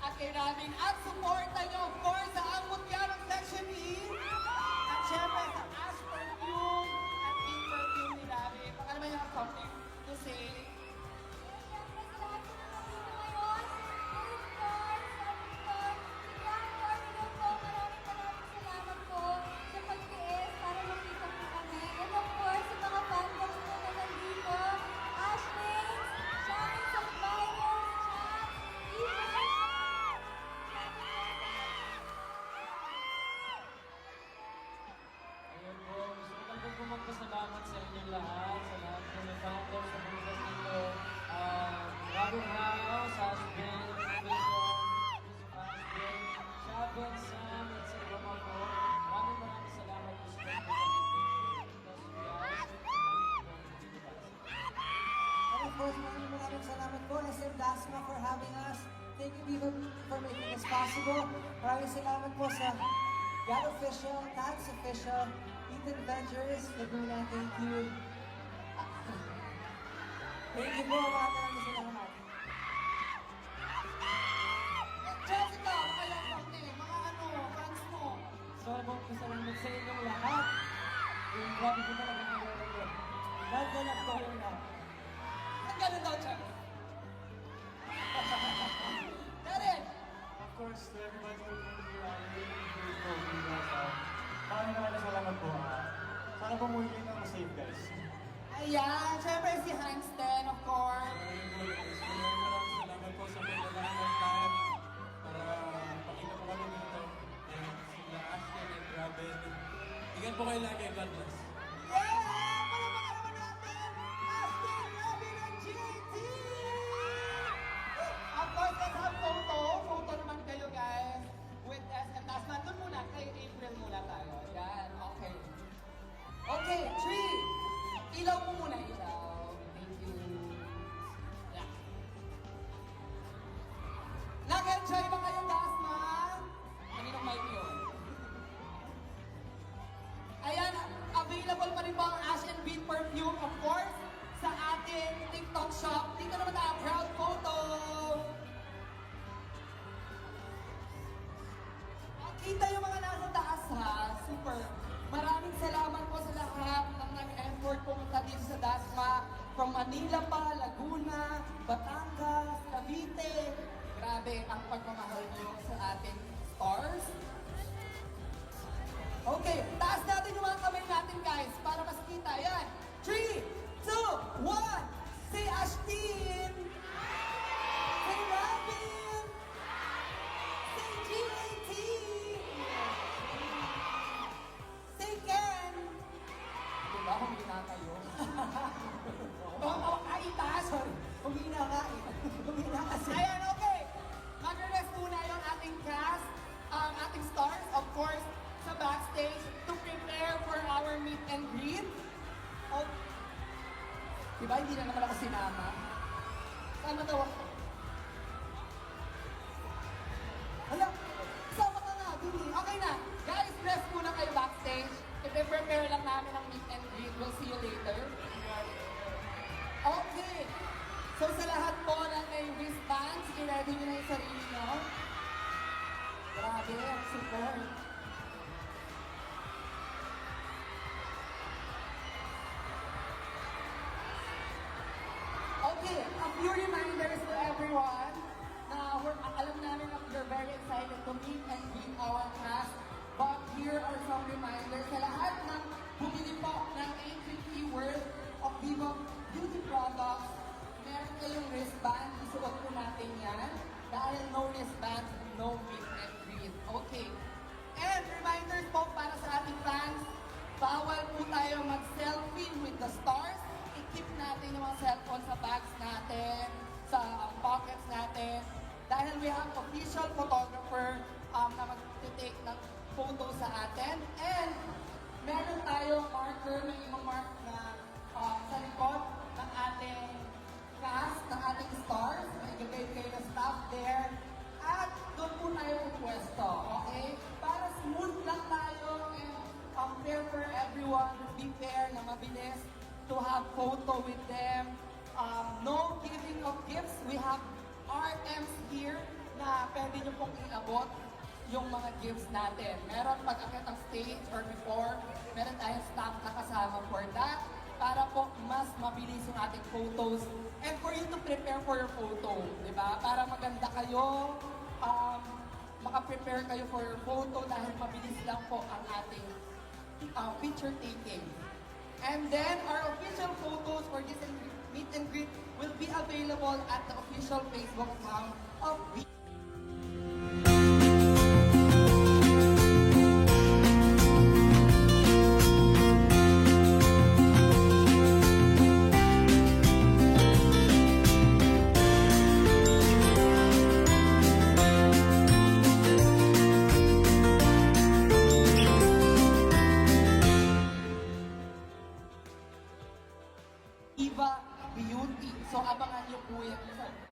at kay Ramin at suporta nyo of course sa Ang Mutyanong Section E at syempre sa Ash Perfume at Pink Perfume ni Ramin. Baka naman yung something to say. Magpasalamat sa inyong lahat, sa lahat ng nag-founders sa bukas dito. Robin Rao, Sash Ben, Joseph Aspen, Shabon, Sam, at sa iba mga po. Maraming salamat po sa And of course, maraming salamat po SM Dasma for having us. Thank you Viva for making this possible. Maraming salamat po sa God Official, Tax Official, Ethan Ventures, Laguna, thank you. Thank you po, maraming salamat. Jessica, makalang something, mga fans mo. Sobrang salamat sa inyong lahat. Yung grabe ko talaga nalala ko. Nagdalap ko yun na. Ang ganun daw, Chuck. Darren! Of course, to everybody who came here, I'm really grateful to you guys. Maraming salamat po. Sana po muli ng safe, guys. Ayan, syempre si Hans din, of course. Maraming salamat po sa pagdalahan ng time para pakita po kami dito. And sila Ashton and Robin. Ingat po kayo lagi. God bless. Yeah! Palamakan naman natin! Astin, Robin, and JT! Of course, let's have photo. Photo naman kayo, guys. With SM Tasman. Doon muna, kay April muna tayo. Kita yung mga nasa taas ha. Super. Maraming salamat po sa lahat ng nag-effort pumunta dito sa Dasma. From Manila pa, Laguna, Batangas, Cavite. Grabe ang pagmamahal niyo sa ating stars. Okay, taas natin yung mga kamay natin guys para mas kita. Yan. 3, 2, 1. Say Ashtin. Say Robin. Say GAT. Say Ken. Diba, humina kayo? Ay, itaas. Sorry. Humina nga eh. Humina kasi. Ayan, okay. Mag-rest muna yung ating cast, ating stars, of course, sa backstage to prepare for our meet and greet. Oh, diba, hindi na naman ako sinama. Sama daw ako. Hala, sama ka na, Dini. Okay na. Guys, rest muna kayo backstage. I-prepare lang namin ang meet and greet. We'll see you later. Okay. So sa lahat po na may wristbands, i-ready nyo na yung sarili nyo. Grabe, ang support. Okay, a few reminders to everyone na alam namin na you're very excited to meet and greet our cast. But here are some reminders sa lahat ng bumili po ng 850 worth of Vivo Beauty products. Meron kayong wristband, isuot po natin yan. Dahil no wristband, no meet and greet. Okay. And reminders po para sa ating fans, bawal po tayo mag-selfie with the stars. I-keep natin yung mga cellphone sa bags natin, sa pockets natin. Dahil we have official photographer na mag-take ng photo sa atin. And meron tayong marker, may ibang mark na sa likod ng ating cast, ng ating stars. May gagawin kayo na staff there. At doon po tayo pupwesto, okay? Para smooth lang tayo and fair for everyone, be fair na mabilis to have photo with them. No giving of gifts. We have RMs here na pwede nyo pong iabot yung mga gifts natin. Meron pag-akit ng stage or before, meron tayong staff na kasama for that para po mas mabilis yung ating photos and for you to prepare for your photo, di ba? Para maganda kayo, maka-prepare kayo for your photo dahil mabilis lang po ang ating picture taking. And then, our official photos for this meet and greet will be available at the official Facebook account